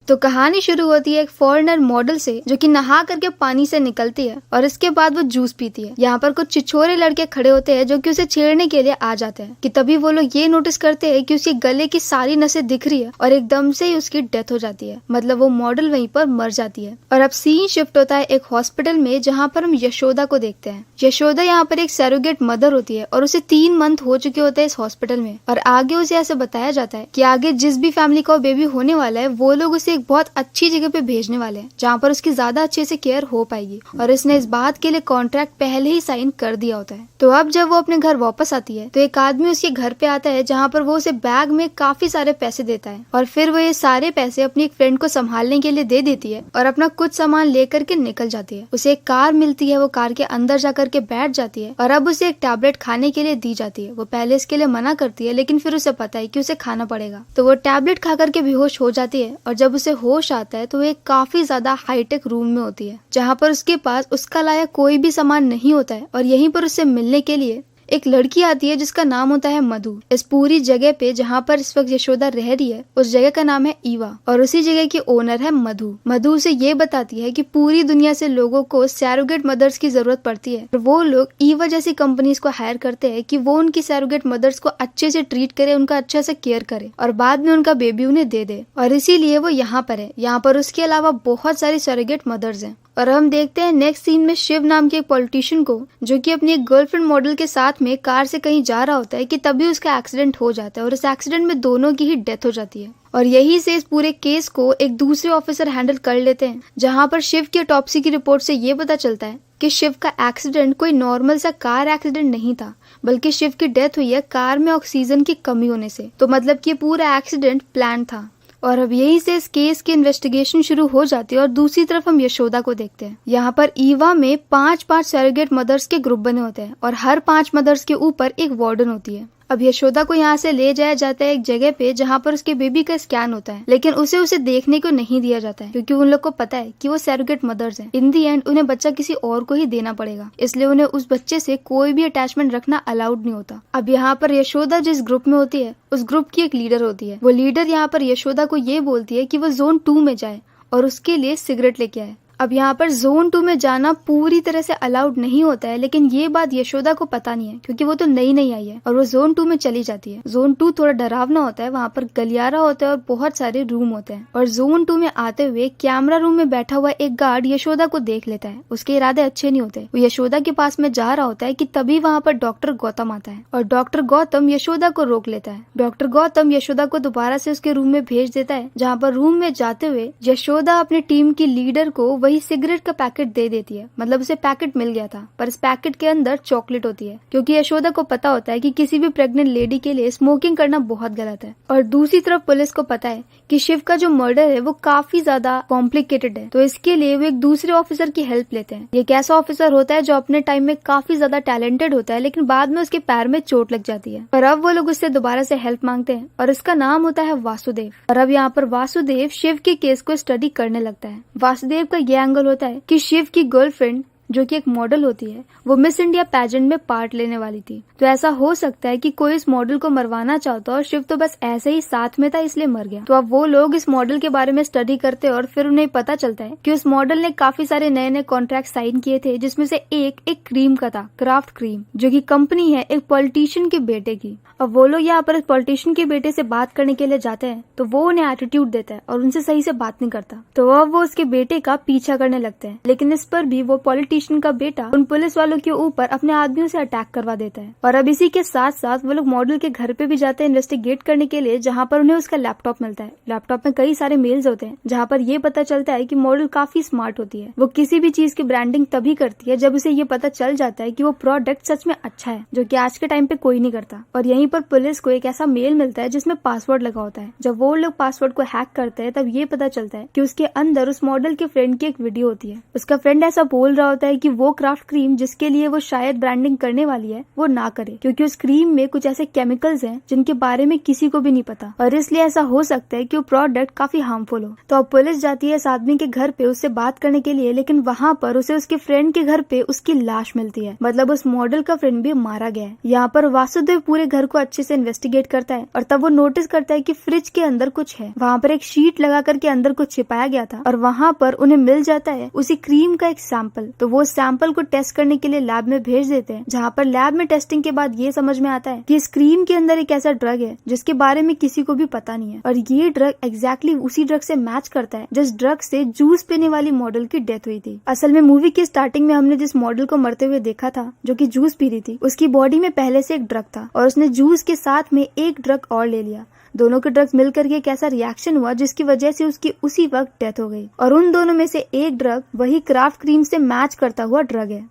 तो कहानी शुरू होती है एक फॉरेनर मॉडल से जो कि नहा करके पानी से निकलती है और इसके बाद वो जूस पीती है। यहाँ पर कुछ छिछोरे लड़के खड़े होते हैं जो कि उसे छेड़ने के लिए आ जाते हैं कि तभी वो लोग ये नोटिस करते हैं कि उसके गले की सारी नसें दिख रही है और एकदम से ही उसकी डेथ हो जाती है। मतलब वो मॉडल वहीं पर मर जाती है। और अब सीन शिफ्ट होता है एक हॉस्पिटल में जहाँ पर हम यशोदा को देखते हैं। यशोदा यहाँ पर एक सैरोगेट मदर होती है और उसे 3 मंथ हो चुके होते हैं इस हॉस्पिटल में। और आगे उसे ऐसे बताया जाता है कि आगे जिस भी फैमिली का बेबी होने वाला है वो लोग उसे एक बहुत अच्छी जगह पे भेजने वाले हैं जहाँ पर उसकी ज्यादा अच्छे से केयर हो पाएगी। और इसने इस बात के लिए कॉन्ट्रैक्ट पहले ही साइन कर दिया होता है। तो अब जब वो अपने घर वापस आती है तो एक आदमी उसके घर पे आता है जहाँ पर वो उसे बैग में काफी सारे पैसे देता है और फिर वो ये सारे पैसे अपनी एक फ्रेंड को संभालने के लिए दे देती है और अपना कुछ सामान लेकर के निकल जाती है। उसे एक कार मिलती है, वो कार के अंदर जाकर के बैठ जाती है और अब उसे एक टैबलेट खाने के लिए दी जाती है। वो पहले इसके लिए मना करती है लेकिन फिर उसे पता है कि उसे खाना पड़ेगा। तो वो टैबलेट खा करके बेहोश हो जाती है और जब उसे होश आता है तो वो एक काफी ज्यादा हाईटेक रूम में होती है जहाँ पर उसके पास उसका लायक कोई भी सामान नहीं होता है। और यहीं पर उससे मिलने के लिए एक लड़की आती है जिसका नाम होता है मधु। इस पूरी जगह पे जहाँ पर इस वक्त यशोदा रह रही है उस जगह का नाम है ईवा और उसी जगह की ओनर है मधु। मधु उसे ये बताती है कि पूरी दुनिया से लोगों को सैरोगेट मदर्स की जरूरत पड़ती है और वो लोग ईवा जैसी कंपनीज को हायर करते हैं कि वो उनकी सैरोगेट मदर्स को अच्छे से ट्रीट करे, उनका अच्छे से केयर करे और बाद में उनका बेबी उन्हें दे दे। और इसीलिए वो यहाँ पर है। यहाँ पर उसके अलावा बहुत सारी सैरोगेट मदर्स हैं। और हम देखते हैं नेक्स्ट सीन में शिव नाम के एक पॉलिटिशियन को जो कि अपनी एक गर्लफ्रेंड मॉडल के साथ में कार से कहीं जा रहा होता है कि तभी उसका एक्सीडेंट हो जाता है और इस एक्सीडेंट में दोनों की ही डेथ हो जाती है। और यही से इस पूरे केस को एक दूसरे ऑफिसर हैंडल कर लेते हैं जहाँ पर शिव की ऑटोप्सी की रिपोर्ट से ये पता चलता है कि शिव का एक्सीडेंट कोई नॉर्मल सा कार एक्सीडेंट नहीं था बल्कि शिव की डेथ हुई है कार में ऑक्सीजन की कमी होने से। तो मतलब कि पूरा एक्सीडेंट प्लान था। और अब यही से इस केस की इन्वेस्टिगेशन शुरू हो जाती है और दूसरी तरफ हम यशोदा को देखते हैं। यहाँ पर ईवा में 5-5 सैरोगेट मदर्स के ग्रुप बने होते हैं और हर 5 मदर्स के ऊपर एक वार्डन होती है। अब यशोदा को यहाँ से ले जाया जाता है एक जगह पे जहाँ पर उसके बेबी का स्कैन होता है लेकिन उसे देखने को नहीं दिया जाता है क्योंकि उन लोग को पता है कि वो सैरोगेट मदर्स हैं। इन दी एंड उन्हें बच्चा किसी और को ही देना पड़ेगा, इसलिए उन्हें उस बच्चे से कोई भी अटैचमेंट रखना अलाउड नहीं होता। अब यहाँ पर यशोदा जिस ग्रुप में होती है उस ग्रुप की एक लीडर होती है। वो लीडर यहाँ पर यशोदा को ये बोलती है कि वो जोन 2 में जाए और उसके लिए सिगरेट लेके आए। अब यहाँ पर जोन 2 में जाना पूरी तरह से अलाउड नहीं होता है लेकिन ये बात यशोदा को पता नहीं है क्योंकि वो तो नई आई है और वो जोन 2 में चली जाती है। जोन 2 थोड़ा डरावना होता है, वहाँ पर गलियारा होता है और बहुत सारे रूम होते हैं। और जोन 2 में आते हुए कैमरा रूम में बैठा हुआ एक गार्ड यशोदा को देख लेता है। उसके इरादे अच्छे नहीं होते। वो यशोदा के पास में जा रहा होता है कि तभी वहाँ पर डॉक्टर गौतम आता है और डॉक्टर गौतम यशोदा को रोक लेता है। डॉक्टर गौतम यशोदा को दोबारा से उसके रूम में भेज देता है जहाँ पर रूम में जाते हुए यशोदा अपनी टीम की लीडर को वही सिगरेट का पैकेट दे देती है। मतलब उसे पैकेट मिल गया था पर इस पैकेट के अंदर चॉकलेट होती है क्योंकि यशोदा को पता होता है कि किसी भी प्रेग्नेंट लेडी के लिए स्मोकिंग करना बहुत गलत है। और दूसरी तरफ पुलिस को पता है कि शिव का जो मर्डर है वो काफी ज्यादा कॉम्प्लिकेटेड है, तो इसके लिए वो एक दूसरे ऑफिसर की हेल्प लेते हैं। ये एक ऐसा ऑफिसर होता है जो अपने टाइम में काफी ज्यादा टैलेंटेड होता है लेकिन बाद में उसके पैर में चोट लग जाती है और अब वो लोग उससे दोबारा से हेल्प मांगते हैं और इसका नाम होता है वासुदेव। और अब यहाँ पर वासुदेव शिव के केस को स्टडी करने लगता है। वासुदेव का ये एंगल होता है कि शिव की गर्लफ्रेंड जो कि एक मॉडल होती है वो मिस इंडिया पैजेंट में पार्ट लेने वाली थी। तो ऐसा हो सकता है कि कोई इस मॉडल को मरवाना चाहता और शिव तो बस ऐसे ही साथ में था इसलिए मर गया। तो अब वो लोग इस मॉडल के बारे में स्टडी करते हैं और फिर उन्हें पता चलता है कि उस मॉडल ने काफी सारे नए नए कॉन्ट्रैक्ट साइन किए थे जिसमें से एक क्रीम का था, क्राफ्ट क्रीम, जो की कंपनी है एक पॉलिटिशियन के बेटे की। अब वो लोग यहाँ पर पॉलिटिशियन के बेटे से बात करने के लिए जाते हैं तो वो उन्हें एटीट्यूड देता है और उनसे सही से बात नहीं करता। तो अब वो उसके बेटे का पीछा करने लगते हैं लेकिन इस पर भी वो पॉलिटिशियन का बेटा उन पुलिस वालों के ऊपर अपने आदमियों से अटैक करवा देता है। और अब इसी के साथ साथ वो लोग मॉडल के घर पे भी जाते हैं इन्वेस्टिगेट करने के लिए जहाँ पर उन्हें उसका लैपटॉप मिलता है। लैपटॉप में कई सारे मेल्स होते हैं जहाँ पर ये पता चलता है कि मॉडल काफी स्मार्ट होती है। वो किसी भी चीज की ब्रांडिंग तभी करती है जब उसे ये पता चल जाता है कि वो प्रोडक्ट सच में अच्छा है, जो कि आज के टाइम पे कोई नहीं करता। और यहीं पर पुलिस को एक ऐसा मेल मिलता है जिसमें पासवर्ड लगा होता है। जब वो लोग पासवर्ड को हैक करते हैं तब ये पता चलता है कि उसके अंदर उस मॉडल के फ्रेंड की एक वीडियो होती है। उसका फ्रेंड ऐसा बोल रहा होता है होता है कि वो क्राफ्ट क्रीम जिसके लिए वो शायद ब्रांडिंग करने वाली है वो ना करे, क्योंकि उस क्रीम में कुछ ऐसे केमिकल्स हैं जिनके बारे में किसी को भी नहीं पता और इसलिए ऐसा हो सकता है कि वो प्रोडक्ट काफी हार्मफुल हो। तो अब पुलिस जाती है इस आदमी के घर पे उससे बात करने के लिए, लेकिन वहाँ पर उसे उसके फ्रेंड के घर पे उसकी लाश मिलती है, मतलब उस मॉडल का फ्रेंड भी मारा गया है। यहाँ पर वासुदेव पूरे घर को अच्छे से इन्वेस्टिगेट करता है और तब वो नोटिस करता है कि फ्रिज के अंदर कुछ है। वहाँ पर एक शीट लगा करके अंदर कुछ छिपाया गया था और वहाँ पर उन्हें मिल जाता है उसी क्रीम का एक सैंपल। तो वो सैंपल को टेस्ट करने के लिए लैब में भेज देते हैं, जहाँ पर लैब में टेस्टिंग के बाद ये समझ में आता है कि इस क्रीम के अंदर एक ऐसा ड्रग है जिसके बारे में किसी को भी पता नहीं है और ये ड्रग एग्जैक्टली उसी ड्रग से मैच करता है जिस ड्रग से जूस पीने वाली मॉडल की डेथ हुई थी। असल में मूवी की स्टार्टिंग में हमने जिस मॉडल को मरते हुए देखा था जो कि जूस पी रही थी, उसकी बॉडी में पहले से एक ड्रग था और उसने जूस के साथ में एक ड्रग और ले लिया। दोनों के ड्रग्स मिलकर के एक ऐसा रिएक्शन हुआ जिसकी वजह से उसकी उसी वक्त डेथ हो गई और उन दोनों में से एक ड्रग वही क्राफ्ट क्रीम से मैच करता हुआ ड्रग है।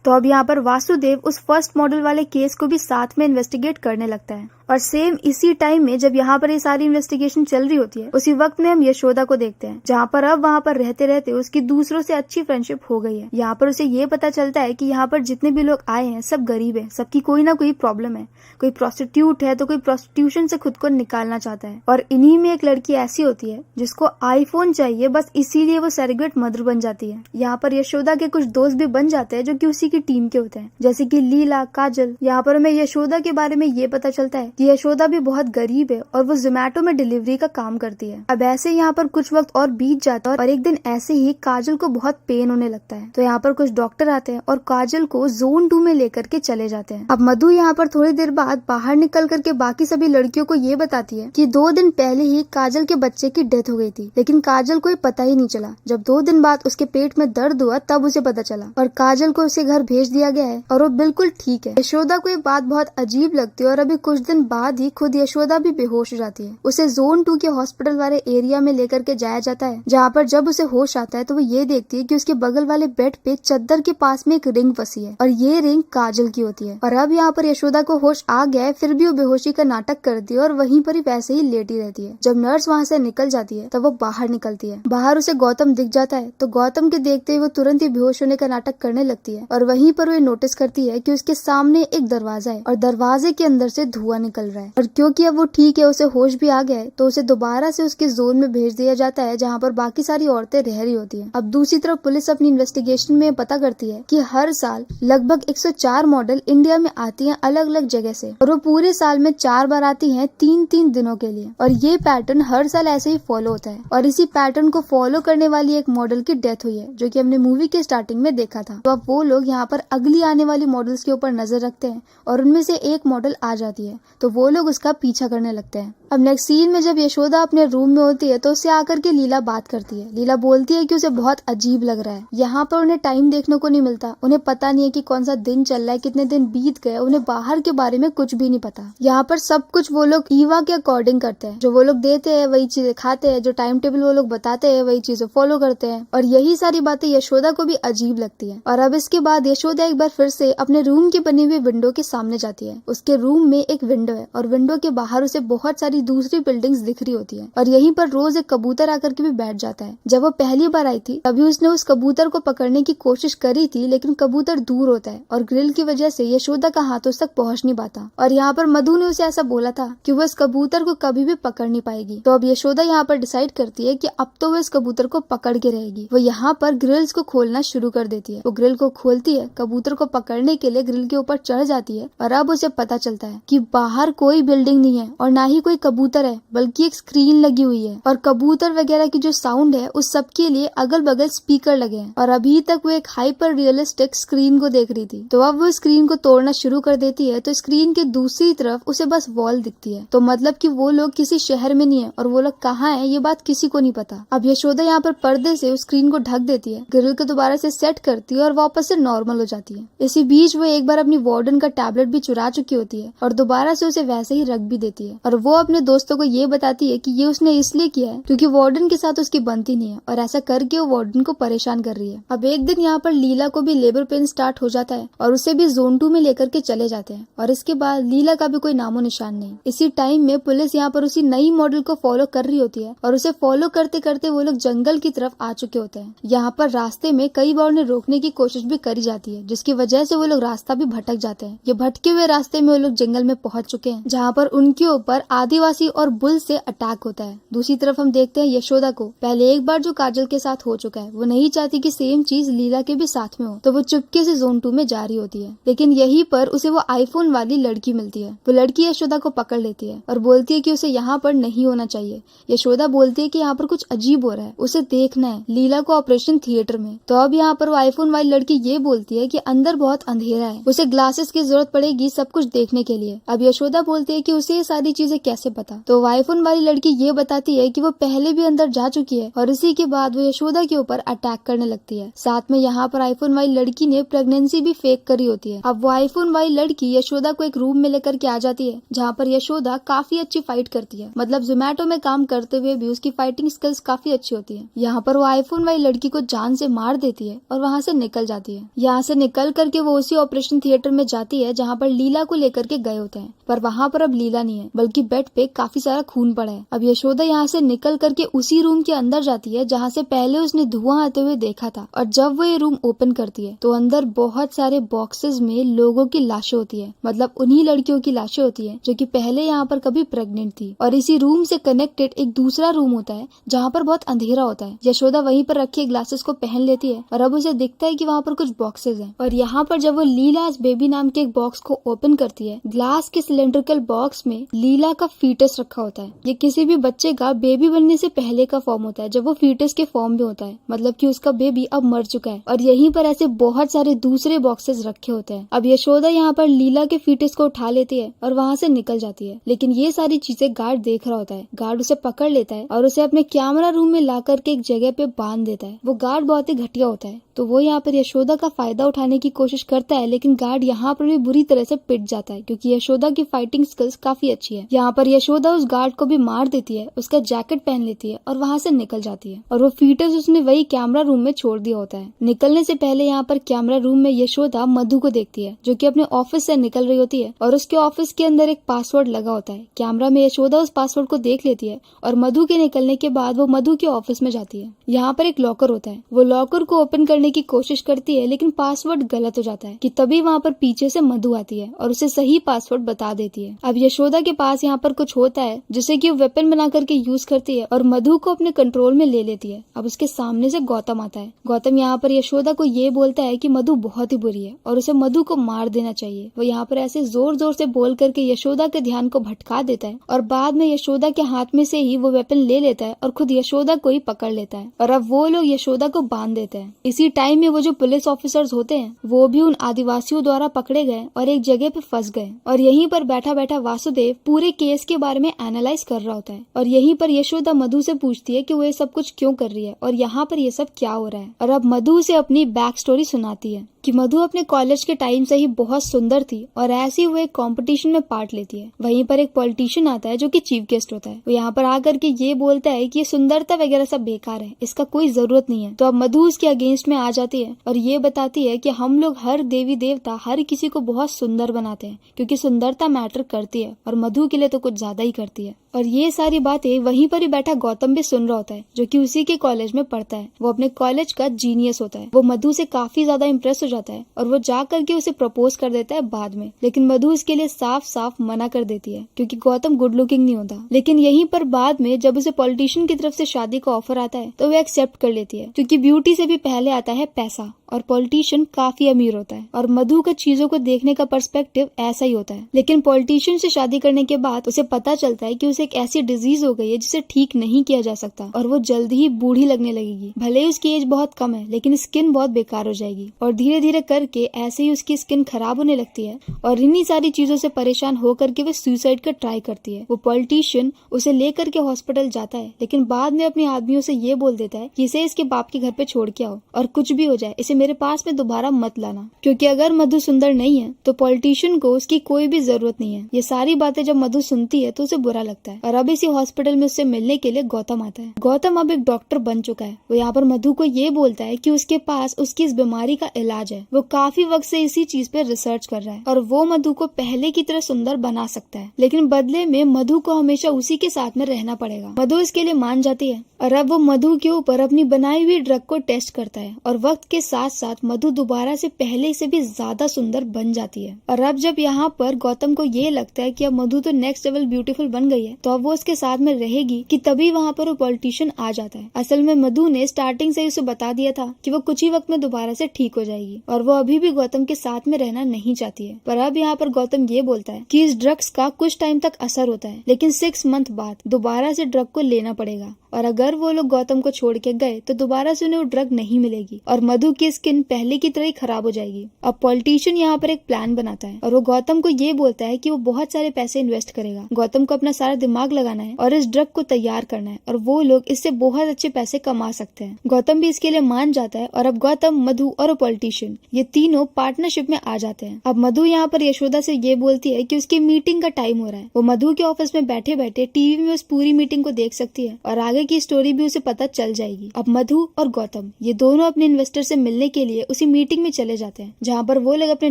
तो अब यहाँ पर वासुदेव उस फर्स्ट मॉडल वाले केस को भी साथ में इन्वेस्टिगेट करने लगता है और सेम इसी टाइम में जब यहाँ पर ये सारी इन्वेस्टिगेशन चल रही होती है उसी वक्त में हम यशोदा को देखते हैं, जहाँ पर अब वहाँ पर रहते रहते उसकी दूसरों से अच्छी फ्रेंडशिप हो गई है। यहाँ पर उसे ये पता चलता है कि यहाँ पर जितने भी लोग आए हैं सब गरीब है, सबकी कोई ना कोई प्रॉब्लम है। कोई प्रोस्टिट्यूट है तो कोई प्रोस्टिट्यूशन से खुद को निकालना चाहता है और इन्हीं में एक लड़की ऐसी होती है जिसको आईफोन चाहिए, बस इसीलिए वो सरेगेट मदर बन जाती है। यहाँ पर यशोदा के कुछ दोस्त भी बन जाते हैं जो कि उसी की टीम के होते हैं, जैसे कि लीला, काजल। यहाँ पर हमें यशोदा के बारे में ये पता चलता है कि यशोदा भी बहुत गरीब है और वो जोमेटो में डिलीवरी का काम करती है। अब ऐसे यहाँ पर कुछ वक्त और बीत जाता है और एक दिन ऐसे ही काजल को बहुत पेन होने लगता है। तो यहाँ पर कुछ डॉक्टर आते हैं और काजल को जोन 2 में लेकर के चले जाते हैं। अब मधु यहाँ पर थोड़ी देर बाद बाहर निकल करके बाकी सभी लड़कियों को ये बताती है कि 2 दिन पहले ही काजल के बच्चे की डेथ हो गई थी, लेकिन काजल को पता ही नहीं चला। जब 2 दिन बाद उसके पेट में दर्द हुआ तब उसे पता चला और काजल को उसे घर भेज दिया गया है और वो बिल्कुल ठीक है। यशोदा को ये बात बहुत अजीब लगती है और अभी कुछ दिन बाद ही खुद यशोदा भी बेहोश हो जाती है। उसे जोन 2 के हॉस्पिटल वाले एरिया में लेकर के जाया जाता है, जहाँ पर जब उसे होश आता है तो वो ये देखती है कि उसके बगल वाले बेड पे चद्दर के पास में एक रिंग फंसी है और ये रिंग काजल की होती है। और अब यहाँ पर यशोदा को होश आ गया है, फिर भी वो बेहोशी का नाटक करती है और वहीं पर ही वैसे ही लेटी रहती है। जब नर्स वहाँ से निकल जाती है तब वो बाहर निकलती है। बाहर उसे गौतम दिख जाता है तो गौतम के देखते ही वो तुरंत ही बेहोश होने का नाटक करने लगती है और वहीं पर वो नोटिस करती है कि उसके सामने एक दरवाजा है और दरवाजे के अंदर से धुआं निकल रहा है। और क्योंकि अब वो ठीक है, उसे होश भी आ गया है, तो उसे दोबारा से उसके जोन में भेज दिया जाता है जहाँ पर बाकी सारी औरतें रह रही होती हैं। अब दूसरी तरफ पुलिस अपनी इन्वेस्टिगेशन में पता करती है कि हर साल लगभग 104 मॉडल इंडिया में आती हैं अलग अलग जगह से और वो पूरे साल में 4 बार आती हैं 3-3 दिनों के लिए और ये पैटर्न हर साल ऐसे ही फॉलो होता है। और इसी पैटर्न को फॉलो करने वाली एक मॉडल की डेथ हुई है जो कि हमने मूवी के स्टार्टिंग में देखा था। तो अब वो लोग यहाँ पर अगली आने वाली मॉडल्स के ऊपर नजर रखते हैं और उनमें से एक मॉडल आ जाती है तो वो लोग उसका पीछा करने लगते हैं। अब नेक्स्ट सीन में जब यशोदा अपने रूम में होती है तो उससे आकर के लीला बात करती है। लीला बोलती है कि उसे बहुत अजीब लग रहा है, यहाँ पर उन्हें टाइम देखने को नहीं मिलता, उन्हें पता नहीं है कि कौन सा दिन चल रहा है, कितने दिन बीत गए, उन्हें बाहर के बारे में कुछ भी नहीं पता। यहाँ पर सब कुछ वो लोग ईवा के अकॉर्डिंग करते हैं, जो वो लोग देते हैं वही चीजें खाते हैं, जो टाइम टेबल वो लोग बताते हैं वही चीजें फॉलो करते हैं और यही सारी बातें यशोदा को भी अजीब लगती है। और अब इसके बाद यशोदा एक बार फिर से अपने रूम की बनी हुई विंडो के सामने जाती है। उसके रूम में एक विंडो है और विंडो के बाहर उसे बहुत सारी दूसरी बिल्डिंग्स दिख रही होती है और यहीं पर रोज एक कबूतर आकर के भी बैठ जाता है। जब वो पहली बार आई थी तभी उसने उस कबूतर को पकड़ने की कोशिश करी थी, लेकिन कबूतर दूर होता है और ग्रिल की वजह से यशोदा का हाथ उस तक पहुंच नहीं पाता और यहाँ पर मधु ने उसे ऐसा बोला था कि वो इस कबूतर को कभी भी पकड़ नहीं पाएगी। तो अब यशोदा यहाँ पर डिसाइड करती है कि अब तो वो इस कबूतर को पकड़ के रहेगी। वो यहाँ पर ग्रिल्स को खोलना शुरू कर देती है। वो ग्रिल को खोलती है, कबूतर को पकड़ने के लिए ग्रिल के ऊपर चढ़ जाती है और अब उसे पता चलता है कि बाहर कोई बिल्डिंग नहीं है और ना ही कोई कबूतर है, बल्कि एक स्क्रीन लगी हुई है और कबूतर वगैरह की जो साउंड है उस सब के लिए अगल बगल स्पीकर लगे हैं और अभी तक वो एक हाइपर रियलिस्टिक स्क्रीन को देख रही थी। तो अब वो स्क्रीन को तोड़ना शुरू कर देती है तो स्क्रीन के दूसरी तरफ उसे बस वॉल दिखती है। तो मतलब कि वो लोग किसी शहर में नहीं है और वो लोग कहाँ है ये बात किसी को नहीं पता। अब यशोदा यहाँ पर पर्दे से उस स्क्रीन को ढक देती है, ग्रिल को दोबारा से सेट करती है और वापस से नॉर्मल हो जाती है। इसी बीच वो एक बार अपनी वार्डन का टैबलेट भी चुरा चुकी होती है और दोबारा से उसे वैसे ही रख भी देती है और वो अपने दोस्तों को ये बताती है कि ये उसने इसलिए किया है क्योंकि वार्डन के साथ उसकी बनती नहीं है और ऐसा करके वो वार्डन को परेशान कर रही है। अब एक दिन यहाँ पर लीला को भी लेबर पेन स्टार्ट हो जाता है और उसे भी जोन 2 में लेकर के चले जाते हैं और इसके बाद लीला का भी कोई नामो निशान नहीं। इसी टाइम में पुलिस यहाँ पर उसी नई मॉडल को फॉलो कर रही होती है और उसे फॉलो करते करते वो लोग जंगल की तरफ आ चुके होते हैं। यहाँ पर रास्ते में कई बार उन्हें रोकने की कोशिश भी करी जाती है जिसकी वजह से वो लोग रास्ता भी भटक जाते हैं। ये भटके हुए रास्ते में वो लोग जंगल में पहुंच चुके हैं जहाँ पर उनके ऊपर आदिवासी और बुल से अटैक होता है। दूसरी तरफ हम देखते हैं यशोदा को। पहले एक बार जो काजल के साथ हो चुका है वो नहीं चाहती कि सेम चीज लीला के भी साथ में हो, तो वो चुपके से जोन 2 में जा रही होती है। लेकिन यहीं पर उसे वो आईफोन वाली लड़की मिलती है। वो लड़की यशोदा को पकड़ लेती है और बोलती है कि उसे यहाँ पर नहीं होना चाहिए। यशोदा बोलती है कि यहाँ पर कुछ अजीब हो रहा है, उसे देखना है लीला को ऑपरेशन थिएटर में। तो अब यहाँ पर वो आईफोन वाली लड़की ये बोलती है कि अंदर बहुत अंधेरा है, उसे ग्लासेस की जरूरत पड़ेगी सब कुछ देखने के लिए। अब यशोदा बोलती है कि उसे ये सारी चीजें कैसे पता। तो आईफोन वाली लड़की ये बताती है कि वो पहले भी अंदर जा चुकी है और इसी के बाद वो यशोदा के ऊपर अटैक करने लगती है। साथ में यहाँ पर आईफोन वाली लड़की ने प्रेगनेंसी भी फेक करी होती है। अब वो आईफोन वाली लड़की यशोदा को एक रूम में लेकर के आ जाती है जहाँ पर यशोदा काफी अच्छी फाइट करती है। मतलब जोमेटो में काम करते हुए भी उसकी फाइटिंग स्किल्स काफी अच्छी होती है। यहाँ पर वो आईफोन वाली लड़की को जान से मार देती है और वहाँ से निकल जाती है। यहाँ से निकल करके वो उसी ऑपरेशन थिएटर में जाती है जहाँ पर लीला को लेकर के गए होते हैं, पर वहाँ पर अब लीला नहीं है बल्कि बेड पे काफी सारा खून पड़ा है। अब यशोदा यहाँ से निकल करके उसी रूम के अंदर जाती है जहाँ से पहले उसने धुआं आते हुए देखा था और जब वो ये रूम ओपन करती है तो अंदर बहुत सारे बॉक्सेस में लोगों की लाशें होती है। मतलब उन्हीं लड़कियों की लाशें होती है जो कि पहले यहाँ पर कभी प्रेग्नेंट थी। और इसी रूम से कनेक्टेड एक दूसरा रूम होता है जहाँ पर बहुत अंधेरा होता है। यशोदा वहीं पर रखे ग्लासेस को पहन लेती है और अब उसे दिखता है कि वहाँ पर कुछ बॉक्सेस हैं। और यहाँ पर जब वो लीलाज बेबी नाम के एक बॉक्स को ओपन करती है, ग्लास के सिलेंड्रिकल बॉक्स में लीला का फीटस रखा होता है। ये किसी भी बच्चे का बेबी बनने से पहले का फॉर्म होता है जब वो फीटस के फॉर्म में होता है, मतलब कि उसका बेबी अब मर चुका है। और यहीं पर ऐसे बहुत सारे दूसरे बॉक्सेस रखे होते हैं। अब यशोदा यहाँ पर लीला के फीटस को उठा लेती है और वहाँ से निकल जाती है। लेकिन ये सारी चीजें गार्ड देख रहा होता है। गार्ड उसे पकड़ लेता है और उसे अपने कैमरा रूम में ला करके एक जगह पे बांध देता है। वो गार्ड बहुत ही घटिया होता है, तो वो यहाँ पर यशोदा का फायदा उठाने की कोशिश करता है, लेकिन गार्ड यहाँ पर भी बुरी तरह से पिट जाता है क्योंकि यशोदा की फाइटिंग स्किल्स काफी अच्छी है। यहाँ पर यशोदा उस गार्ड को भी मार देती है, उसका जैकेट पहन लेती है और वहाँ से निकल जाती है। और वो फीटस उसने वही कैमरा रूम में छोड़ दिया होता है। निकलने से पहले यहाँ पर कैमरा रूम में यशोदा मधु को देखती है जो कि अपने ऑफिस से निकल रही होती है और उसके ऑफिस के अंदर एक पासवर्ड लगा होता है। कैमरा में यशोदा उस पासवर्ड को देख लेती है और मधु के निकलने के बाद वो मधु के ऑफिस में जाती है। यहाँ पर एक लॉकर होता है, वो लॉकर को ओपन करने की कोशिश करती है लेकिन पासवर्ड गलत हो जाता है कि तभी वहाँ पर पीछे से मधु आती है और उसे सही पासवर्ड बता देती है। अब यशोदा के पास यहाँ पर कुछ होता है जिसे कि वो वेपन बना करके यूज करती है और मधु को अपने कंट्रोल में ले लेती है। अब उसके सामने से गौतम आता है। गौतम यहाँ पर यशोदा को ये बोलता है कि मधु बहुत ही बुरी है और उसे मधु को मार देना चाहिए। वो यहाँ पर ऐसे जोर जोर से बोल करके यशोदा के ध्यान को भटका देता है और बाद में यशोदा के हाथ में से ही वो वेपन ले लेता है और खुद यशोदा को ही पकड़ लेता है और अब वो लोग यशोदा को बांध देते हैं। इसी टाइम में वो जो पुलिस ऑफिसर्स होते हैं वो भी उन आदिवासियों द्वारा पकड़े गए और एक जगह पे फंस गए और यहीं पर बैठा बैठा वासुदेव पूरे केस के बारे में एनालाइज कर रहा होता है। और यहीं पर यशोदा मधु से पूछती है कि वो ये सब कुछ क्यों कर रही है और यहाँ पर ये सब क्या हो रहा है। और अब मधु से अपनी बैक स्टोरी सुनाती है कि मधु अपने कॉलेज के टाइम से ही बहुत सुंदर थी और ऐसे ही वो एक कंपटीशन में पार्ट लेती है। वहीं पर एक पॉलिटिशियन आता है जो कि चीफ गेस्ट होता है। वो यहाँ पर आकर के ये बोलता है कि ये सुंदरता वगैरह सब बेकार है, इसका कोई जरूरत नहीं है। तो अब मधु उसके अगेंस्ट में आ जाती है और ये बताती है कि हम लोग हर देवी देवता हर किसी को बहुत सुंदर बनाते हैं क्योंकि सुंदरता मैटर करती है और मधु के लिए तो कुछ ज्यादा ही करती है। और ये सारी बातें वहीं पर ही बैठा गौतम भी सुन रहा होता है जो कि उसी के कॉलेज में पढ़ता है। वो अपने कॉलेज का जीनियस होता है। वो मधु से काफी ज्यादा इम्प्रेस हो जाता है और वो जा करके उसे प्रपोज कर देता है बाद में, लेकिन मधु इसके लिए साफ साफ मना कर देती है क्योंकि गौतम गुड लुकिंग नहीं होता। लेकिन यहीं पर बाद में जब उसे पॉलिटिशियन की तरफ से शादी का ऑफर आता है तो वो एक्सेप्ट कर लेती है क्योंकि ब्यूटी से भी पहले आता है पैसा और पॉलिटिशियन काफी अमीर होता है और मधु का चीजों को देखने का पर्सपेक्टिव ऐसा ही होता है। लेकिन पॉलिटिशियन से शादी करने के बाद उसे पता चलता है कि उसे एक ऐसी डिजीज हो गई है जिसे ठीक नहीं किया जा सकता और वो जल्द ही बूढ़ी लगने लगेगी। भले ही उसकी एज बहुत कम है लेकिन स्किन बहुत बेकार हो जाएगी और धीरे धीरे करके ऐसे ही उसकी स्किन खराब होने लगती है और इन्हीं सारी चीजों से परेशान होकर के वो सुसाइड का ट्राई करती है। वो पॉलिटिशियन उसे लेकर के हॉस्पिटल जाता है लेकिन बाद में अपने आदमियों से ये बोल देता है कि इसे इसके बाप के घर पे छोड़ के आओ और कुछ भी हो जाए इसे मेरे पास में दोबारा मत लाना, क्योंकि अगर मधु सुंदर नहीं है तो पॉलिटिशियन को उसकी कोई भी जरूरत नहीं है। ये सारी बातें जब मधु सुनती है तो उसे बुरा लगता है और अब इसी हॉस्पिटल में उससे मिलने के लिए गौतम आता है। गौतम अब एक डॉक्टर बन चुका है। वो यहाँ पर मधु को ये बोलता है कि उसके पास उसकी इस बीमारी का इलाज है। वो काफी वक्त से इसी चीज पे रिसर्च कर रहा है और वो मधु को पहले की तरह सुंदर बना सकता है, लेकिन बदले में मधु को हमेशा उसी के साथ में रहना पड़ेगा। मधु इसके लिए मान जाती है और अब वो मधु के ऊपर अपनी बनाई हुई ड्रग को टेस्ट करता है और वक्त के साथ साथ मधु दोबारा से पहले से भी ज्यादा सुंदर बन जाती है। और अब जब यहाँ पर गौतम को ये लगता है कि अब मधु तो नेक्स्ट लेवल ब्यूटीफुल बन गई है तो अब वो उसके साथ में रहेगी कि तभी वहाँ पर वो पॉलिटिशियन आ जाता है। असल में मधु ने स्टार्टिंग से ही उसे बता दिया था कि वो कुछ ही वक्त में दोबारा से ठीक हो जाएगी और वो अभी भी गौतम के साथ में रहना नहीं चाहती है। पर अब यहाँ पर गौतम ये बोलता है कि इस ड्रग्स का कुछ टाइम तक असर होता है लेकिन 6 मंथ बाद दोबारा से ड्रग को लेना पड़ेगा और अगर वो लोग गौतम को छोड़ के गए तो दोबारा से उन्हें वो ड्रग नहीं मिलेगी और मधु की स्किन पहले की तरह ही खराब हो जाएगी। अब पॉलिटिशियन यहाँ पर एक प्लान बनाता है और वो गौतम को ये बोलता है कि वो बहुत सारे पैसे इन्वेस्ट करेगा। गौतम को अपना सारा दिमाग लगाना है और इस ड्रग को तैयार करना है और वो लोग इससे बहुत अच्छे पैसे कमा सकते हैं। गौतम भी इसके लिए मान जाता है और अब गौतम, मधु और पॉलिटिशियन ये तीनों पार्टनरशिप में आ जाते हैं। अब मधु यहाँ पर यशोदा से ये बोलती है कि उसकी मीटिंग का टाइम हो रहा है। वो मधु के ऑफिस में बैठे बैठे टीवी में उस पूरी मीटिंग को देख सकती है और आगे की स्टोरी भी उसे पता चल जाएगी। अब मधु और गौतम ये दोनों अपने इन्वेस्टर से मिलने के लिए उसी मीटिंग में चले जाते हैं जहाँ पर वो लोग अपने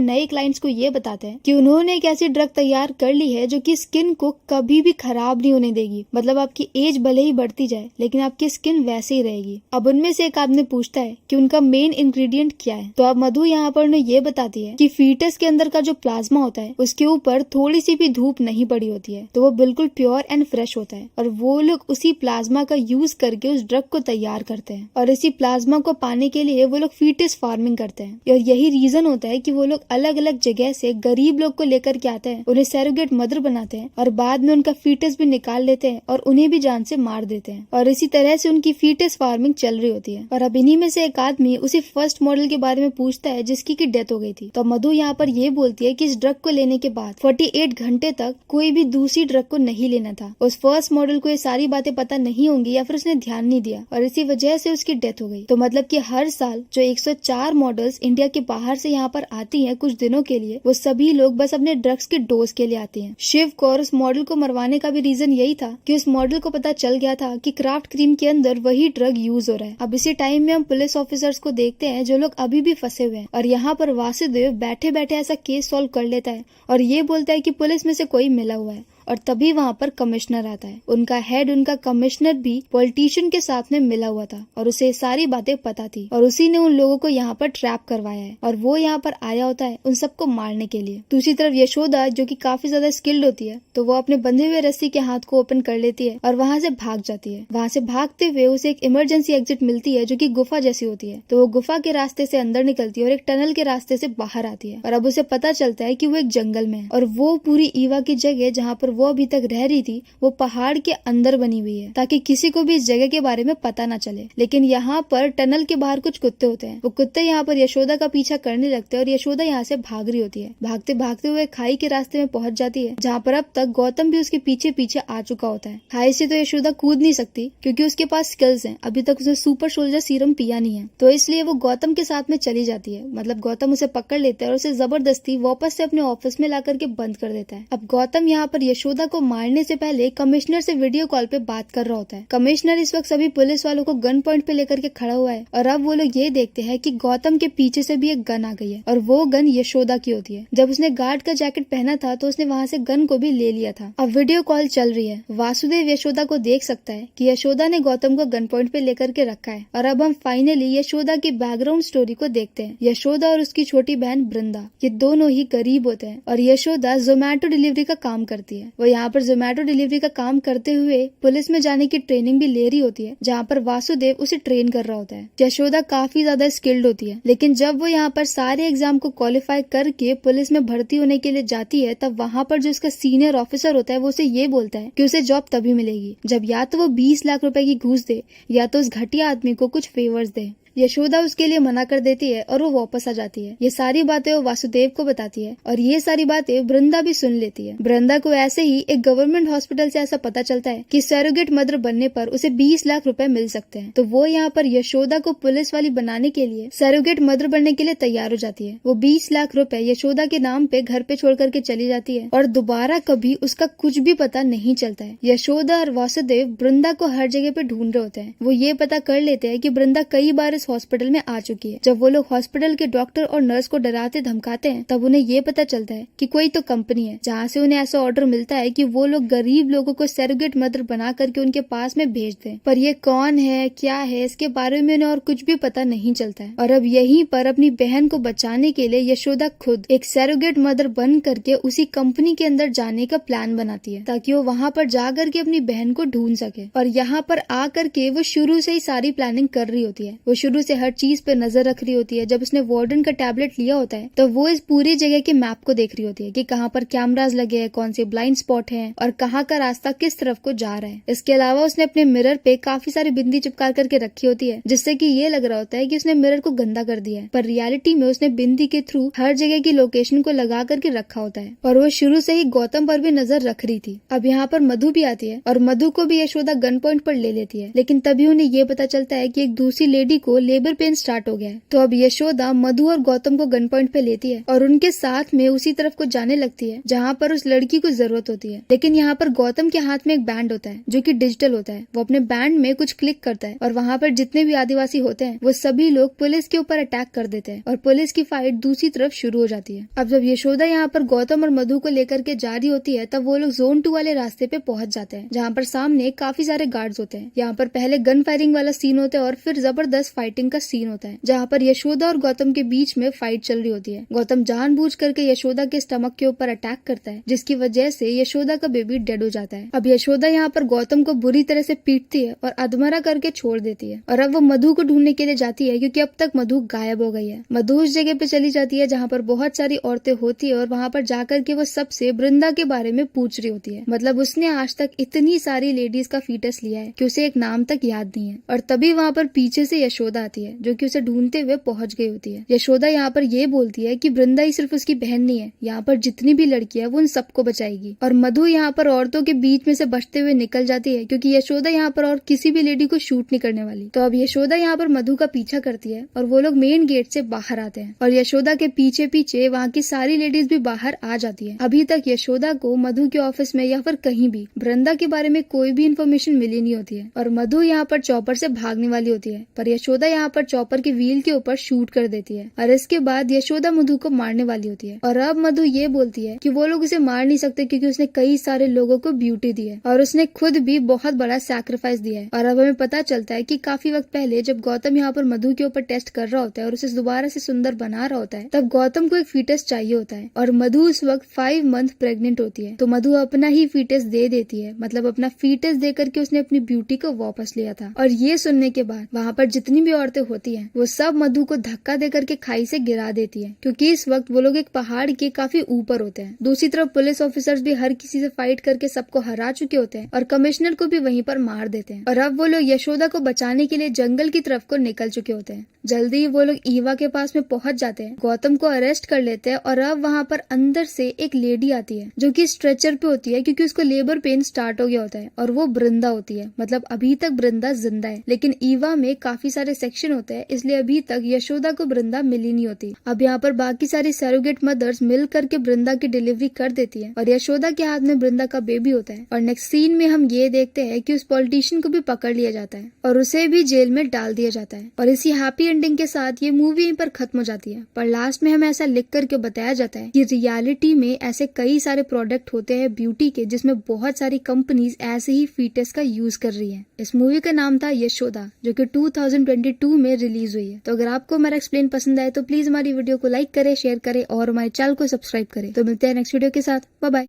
नए क्लाइंट्स को ये बताते हैं कि उन्होंने एक ऐसी ड्रग तैयार कर ली है जो कि स्किन को कभी भी खराब नहीं होने देगी। मतलब आपकी एज भले ही बढ़ती जाए लेकिन आपकी स्किन वैसे ही रहेगी। अब उनमें से एक आदमी पूछता है कि उनका मेन इंग्रेडिएंट क्या है तो अब मधु यहाँ पर उन्हें ये बताती है कि फीटस के अंदर का जो प्लाज्मा होता है उसके ऊपर थोड़ी सी भी धूप नहीं पड़ी होती है तो वो बिल्कुल प्योर एंड फ्रेश होता है और वो लोग उसी प्लाज्मा का यूज करके उस ड्रग को तैयार करते हैं और इसी प्लाज्मा को पाने के लिए वो लोग फीटस फार्मिंग करते हैं और यही रीजन होता है कि वो लोग अलग अलग जगह से गरीब लोग को लेकर के आते हैं, उन्हें सैरोगेट मदर बनाते हैं और बाद में उनका फीटस भी निकाल लेते हैं और उन्हें भी जान से मार देते हैं और इसी तरह से उनकी फीटस फार्मिंग चल रही होती है। और अब इन्हीं में से एक आदमी उसी फर्स्ट मॉडल के बारे में पूछता है जिसकी की डेथ हो गई थी। तो मधु यहाँ पर ये बोलती है कि इस ड्रग को लेने के बाद 48 घंटे तक कोई भी दूसरी ड्रग को नहीं लेना था। उस फर्स्ट मॉडल को ये सारी बातें पता नहीं होंगी या फिर उसने ध्यान नहीं दिया और इसी वजह से उसकी डेथ हो गई। तो मतलब कि हर साल जो 104 मॉडल्स इंडिया के बाहर से यहाँ पर आती हैं कुछ दिनों के लिए, वो सभी लोग बस अपने ड्रग्स के डोज के लिए आते हैं। शिव को और उस मॉडल को मरवाने का भी रीजन यही था कि उस मॉडल को पता चल गया था कि क्राफ्ट क्रीम के अंदर वही ड्रग यूज हो रहा है। अब इसी टाइम में हम पुलिस ऑफिसर्स को देखते हैं जो लोग अभी भी फंसे हुए हैं और यहाँ पर वासुदेव बैठे बैठे ऐसा केस सॉल्व कर लेता है और ये बोलता है कि पुलिस में से कोई मिला हुआ है और तभी वहाँ पर कमिश्नर आता है। उनका हेड, उनका कमिश्नर भी पॉलिटिशियन के साथ में मिला हुआ था और उसे सारी बातें पता थी और उसी ने उन लोगों को यहाँ पर ट्रैप करवाया है और वो यहाँ पर आया होता है उन सबको मारने के लिए। दूसरी तरफ यशोदा जो कि काफी ज्यादा स्किल्ड होती है तो वो अपने बंधे हुए रस्सी के हाथ को ओपन कर लेती है और वहाँ से भाग जाती है। वहाँ से भागते हुए उसे एक इमरजेंसी एग्जिट मिलती है जो कि गुफा जैसी होती है। तो वो गुफा के रास्ते से अंदर निकलती है और एक टनल के रास्ते से बाहर आती है और अब उसे पता चलता है कि वो एक जंगल में है और वो पूरी ईवा की जगह जहाँ पर वो अभी तक रह रही थी वो पहाड़ के अंदर बनी हुई है ताकि किसी को भी इस जगह के बारे में पता न चले। लेकिन यहाँ पर टनल के बाहर कुछ कुत्ते होते हैं। वो कुत्ते यहाँ पर यशोदा का पीछा करने लगते हैं और यशोदा यहाँ से भाग रही होती है। भागते भागते हुए खाई के रास्ते में पहुंच जाती है जहाँ पर अब तक गौतम भी उसके पीछे पीछे आ चुका होता है। खाई से तो यशोदा कूद नहीं सकती क्योंकि उसके पास स्किल्स हैं, अभी तक उसने सुपर सोल्जर सीरम पिया नहीं है, तो इसलिए वो गौतम के साथ में चली जाती है। मतलब गौतम उसे पकड़ लेता है और उसे जबरदस्ती वापस से अपने ऑफिस में ला करके बंद कर देता है। अब गौतम यहाँ पर यशोदा को मारने से पहले कमिश्नर से वीडियो कॉल पे बात कर रहा होता है। कमिश्नर इस वक्त सभी पुलिस वालों को गन पॉइंट पे लेकर के खड़ा हुआ है और अब वो लोग ये देखते हैं कि गौतम के पीछे से भी एक गन आ गई है और वो गन यशोदा की होती है। जब उसने गार्ड का जैकेट पहना था तो उसने वहाँ से गन को भी ले लिया था। अब वीडियो कॉल चल रही है। वासुदेव यशोदा को देख सकता है कि यशोदा ने गौतम को गन पॉइंट पे लेकर के रखा है और अब हम फाइनली यशोदा की बैकग्राउंड स्टोरी को देखते हैं। यशोदा और उसकी छोटी बहन वृंदा ये दोनों ही गरीब होते हैं और यशोदा जोमेटो डिलीवरी का काम करती है वो यहाँ पर जोमेटो डिलीवरी का काम करते हुए पुलिस में जाने की ट्रेनिंग भी ले रही होती है, जहाँ पर वासुदेव उसे ट्रेन कर रहा होता है। यशोदा काफी ज्यादा स्किल्ड होती है, लेकिन जब वो यहाँ पर सारे एग्जाम को क्वालिफाई करके पुलिस में भर्ती होने के लिए जाती है, तब वहाँ पर जो उसका सीनियर ऑफिसर होता है वो उसे ये बोलता है कि उसे जॉब तभी मिलेगी जब या तो वो 20 लाख रुपए की घूस दे या तो उस घटिया आदमी को कुछ फेवर्स दे। यशोदा उसके लिए मना कर देती है और वो वापस आ जाती है। ये सारी बातें वो वासुदेव को बताती है और ये सारी बातें वृंदा भी सुन लेती है। वृंदा को ऐसे ही एक गवर्नमेंट हॉस्पिटल से ऐसा पता चलता है कि सरोगेट मदर बनने पर उसे 20 लाख रुपए मिल सकते हैं, तो वो यहाँ पर यशोदा को पुलिस वाली बनाने के लिए सरोगेट मदर बनने के लिए तैयार हो जाती है। वो 20 लाख रुपए यशोदा के नाम पे घर पे छोड़ करके चली जाती है और दोबारा कभी उसका कुछ भी पता नहीं चलता है। यशोदा और वासुदेव वृंदा को हर जगह पे ढूंढ रहे होते हैं। वो ये पता कर लेते हैं कि वृंदा कई बार इस हॉस्पिटल में आ चुकी है। जब वो लोग हॉस्पिटल के डॉक्टर और नर्स को डराते धमकाते हैं, तब उन्हें ये पता चलता है कि कोई तो कंपनी है जहाँ से उन्हें ऐसा ऑर्डर मिलता है कि वो लोग गरीब लोगों को सरोगेट मदर बना करके उनके पास में भेज दें। पर ये कौन है, क्या है, इसके बारे में उन्हें और कुछ भी पता नहीं चलता है। और अब यहीं पर अपनी बहन को बचाने के लिए यशोदा खुद एक सरोगेट मदर बन करके उसी कंपनी के अंदर जाने का प्लान बनाती है, ताकि वो वहाँ पर जा करके अपनी बहन को ढूंढ सके। और यहाँ पर आकर के वो शुरू से ही सारी प्लानिंग कर रही होती है। वो शुरू से हर चीज पे नजर रख रही होती है। जब उसने वार्डन का टैबलेट लिया होता है तो वो इस पूरी जगह के मैप को देख रही होती है कि कहाँ पर कैमरास लगे हैं, कौन से ब्लाइंड स्पॉट हैं और कहाँ का रास्ता किस तरफ को जा रहा है। इसके अलावा उसने अपने मिरर पे काफी सारी बिंदी चिपका करके रखी होती है, जिससे कि ये लग रहा होता है कि उसने मिरर को गंदा कर दिया है, पर रियलिटी में उसने बिंदी के थ्रू हर जगह की लोकेशन को लगा करके रखा होता है। और वो शुरू से ही गौतम पर भी नजर रख रही थी। अब यहाँ पर मधु भी आती है और मधु को भी यशोदा गन पॉइंट पर ले लेती है, लेकिन तभी उन्हें ये पता चलता है कि एक दूसरी लेडी को लेबर पेन स्टार्ट हो गया है। तो अब यशोदा मधु और गौतम को गन पॉइंट पे लेती है और उनके साथ में उसी तरफ को जाने लगती है जहाँ पर उस लड़की को जरूरत होती है। लेकिन यहाँ पर गौतम के हाथ में एक बैंड होता है जो कि डिजिटल होता है। वो अपने बैंड में कुछ क्लिक करता है और वहाँ पर जितने भी आदिवासी होते हैं वो सभी लोग पुलिस के ऊपर अटैक कर देते हैं और पुलिस की फाइट दूसरी तरफ शुरू हो जाती है। अब जब यशोदा यहाँ पर गौतम और मधु को लेकर के जा रही होती है, तब वो लोग जोन 2 वाले रास्ते पे पहुंच जाते हैं, जहाँ पर सामने काफी सारे गार्ड्स होते हैं। यहाँ पर पहले गन फायरिंग वाला सीन होता है और फिर जबरदस्त फाइटिंग का सीन होता है, जहाँ पर यशोदा और गौतम के बीच में फाइट चल रही होती है। गौतम जानबूझ करके यशोदा के स्टमक के ऊपर अटैक करता है, जिसकी वजह से यशोदा का बेबी डेड हो जाता है। अब यशोदा यहाँ पर गौतम को बुरी तरह से पीटती है और अधमरा करके छोड़ देती है और अब वो मधु को ढूंढने के लिए जाती है, क्योंकि अब तक मधु गायब हो गई है। मधु उस जगह पे चली जाती है जहाँ पर बहुत सारी औरतें होती है और वहाँ पर जाकर के वो सबसे वृंदा के बारे में पूछ रही होती है। मतलब उसने आज तक इतनी सारी लेडीज का फीटस लिया है कि उसे एक नाम तक याद नहीं है। और तभी वहाँ पर पीछे से यशोदा आती है, जो कि उसे ढूंढते हुए पहुंच गई होती है। यशोदा यहाँ पर ये बोलती है कि वृंदा ही सिर्फ उसकी बहन नहीं है, यहाँ पर जितनी भी लड़कियां वो उन सबको बचाएगी। और मधु यहाँ पर औरतों के बीच में से बचते हुए निकल जाती है, क्योंकि यशोदा यहाँ पर और किसी भी लेडी को शूट नहीं करने वाली। तो अब यशोदा यहाँ पर मधु का पीछा करती है और वो लोग मेन गेट से बाहर आते हैं और यशोदा के पीछे पीछे वहाँ की सारी लेडीज भी बाहर आ जाती है। अभी तक यशोदा को मधु के ऑफिस में या फिर कहीं भी वृंदा के बारे में कोई भी इन्फॉर्मेशन मिली नहीं होती है और मधु यहाँ पर चॉपर से भागने वाली होती है, पर यशोदा यहाँ पर चॉपर के व्हील के ऊपर शूट कर देती है और इसके बाद यशोदा मधु को मारने वाली होती है। और अब मधु ये बोलती है कि वो लोग उसे मार नहीं सकते, क्योंकि उसने कई सारे लोगों को ब्यूटी दी है और उसने खुद भी बहुत बड़ा सैक्रिफाइस दिया है। और अब हमें पता चलता है कि काफी वक्त पहले जब गौतम यहाँ पर मधु के ऊपर टेस्ट कर रहा होता है और उसे दोबारा से सुंदर बना रहा होता है, तब गौतम को एक फीटस चाहिए होता है और मधु उस वक्त 5 मंथ प्रेग्नेंट होती है। तो मधु अपना ही फीटस दे देती है, मतलब अपना फीटस दे करके उसने अपनी ब्यूटी को वापस लिया था। और ये सुनने के बाद वहाँ पर जितनी भी औरतें होती है वो सब मधु को धक्का दे करके खाई से गिरा देती है, क्योंकि इस वक्त वो लोग एक पहाड़ के काफी ऊपर होते हैं। दूसरी तरफ पुलिस ऑफिसर्स भी हर किसी से फाइट करके सबको हरा चुके होते हैं और कमिश्नर को भी वहीं पर मार देते हैं। और अब वो लोग यशोदा को बचाने के लिए जंगल की तरफ को निकल चुके होते हैं। जल्दी ही वो लोग ईवा के पास में पहुंच जाते हैं, गौतम को अरेस्ट कर लेते हैं और अब वहाँ पर अंदर से एक लेडी आती है जो कि स्ट्रेचर पे होती है, क्योंकि उसको लेबर पेन स्टार्ट हो गया होता है और वो वृंदा होती है। मतलब अभी तक वृंदा जिंदा है, लेकिन ईवा में काफी सारे सेक्शन होते हैं, इसलिए अभी तक यशोदा को वृंदा मिली नहीं होती। अब यहाँ पर बाकी सारी सरोगेट मदर्स मिल करके वृंदा की डिलीवरी कर देती है और यशोदा के हाथ में वृंदा का बेबी होता है। और नेक्स्ट सीन में हम ये देखते हैं कि उस पॉलिटिशियन को भी पकड़ लिया जाता है और उसे भी जेल में डाल दिया जाता है। और इसी हैप्पी एंडिंग के साथ ये मूवी यहीं पर खत्म हो जाती है। पर लास्ट में हमें ऐसा लिख करके बताया जाता है कि रियलिटी में ऐसे कई सारे प्रोडक्ट होते हैं ब्यूटी के, जिसमें बहुत सारी कंपनीज ऐसे ही फीटस का यूज कर रही है। इस मूवी का नाम था यशोदा, जो कि 2022 में रिलीज हुई है। तो अगर आपको हमारा एक्सप्लेन पसंद आए तो प्लीज हमारी वीडियो को लाइक करे, शेयर करे और हमारे चैनल को सब्सक्राइब करे। तो मिलते हैं नेक्स्ट वीडियो के साथ। Bye bye.